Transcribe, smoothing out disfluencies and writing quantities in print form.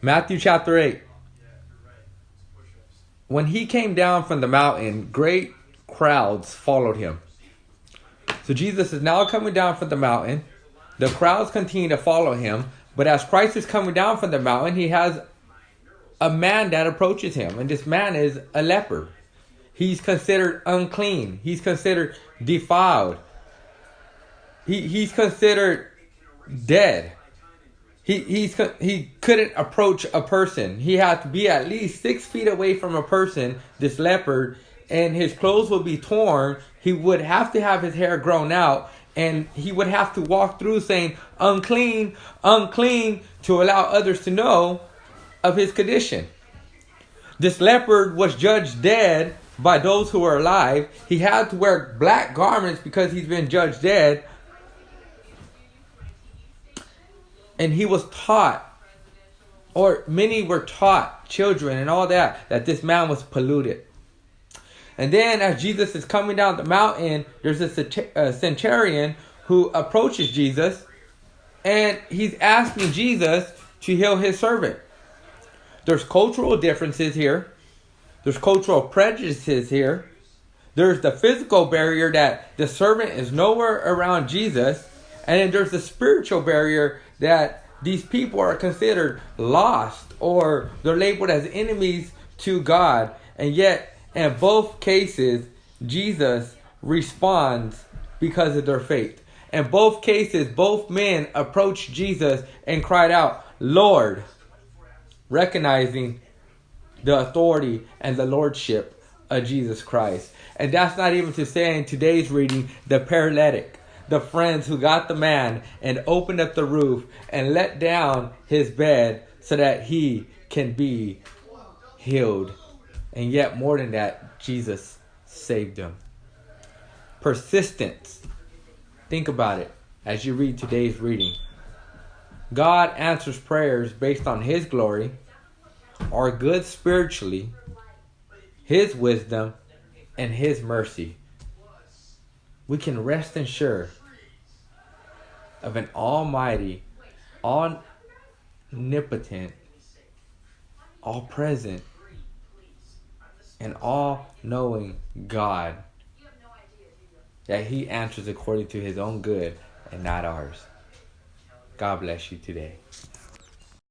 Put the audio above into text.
Matthew chapter 8. When he came down from the mountain, great crowds followed him. So Jesus is now coming down from the mountain. The crowds continue to follow him. But as Christ is coming down from the mountain, he has a man that approaches him. And this man is a leper. He's considered unclean. He's considered defiled. He's considered dead. He couldn't approach a person. He had to be at least 6 feet away from a person, this leopard, and his clothes would be torn. He would have to have his hair grown out, and he would have to walk through saying, unclean, unclean, to allow others to know of his condition. This leopard was judged dead by those who were alive. He had to wear black garments because he's been judged dead. And he was taught, or many were taught, children and all that this man was polluted. And then as Jesus is coming down the mountain, there's a centurion who approaches Jesus, and he's asking Jesus to heal his servant. There's cultural differences here. There's cultural prejudices here. There's the physical barrier that the servant is nowhere around Jesus. And then there's the spiritual barrier that these people are considered lost, or they're labeled as enemies to God. And yet, in both cases, Jesus responds because of their faith. In both cases, both men approached Jesus and cried out, Lord, recognizing the authority and the lordship of Jesus Christ. And that's not even to say in today's reading, the paralytic. The friends who got the man and opened up the roof and let down his bed so that he can be healed. And yet more than that, Jesus saved him. Persistence. Think about it as you read today's reading. God answers prayers based on his glory, our good spiritually, his wisdom, and his mercy. We can rest assured of an almighty, omnipotent, all-present, and all-knowing God, that he answers according to his own good and not ours. God bless you today.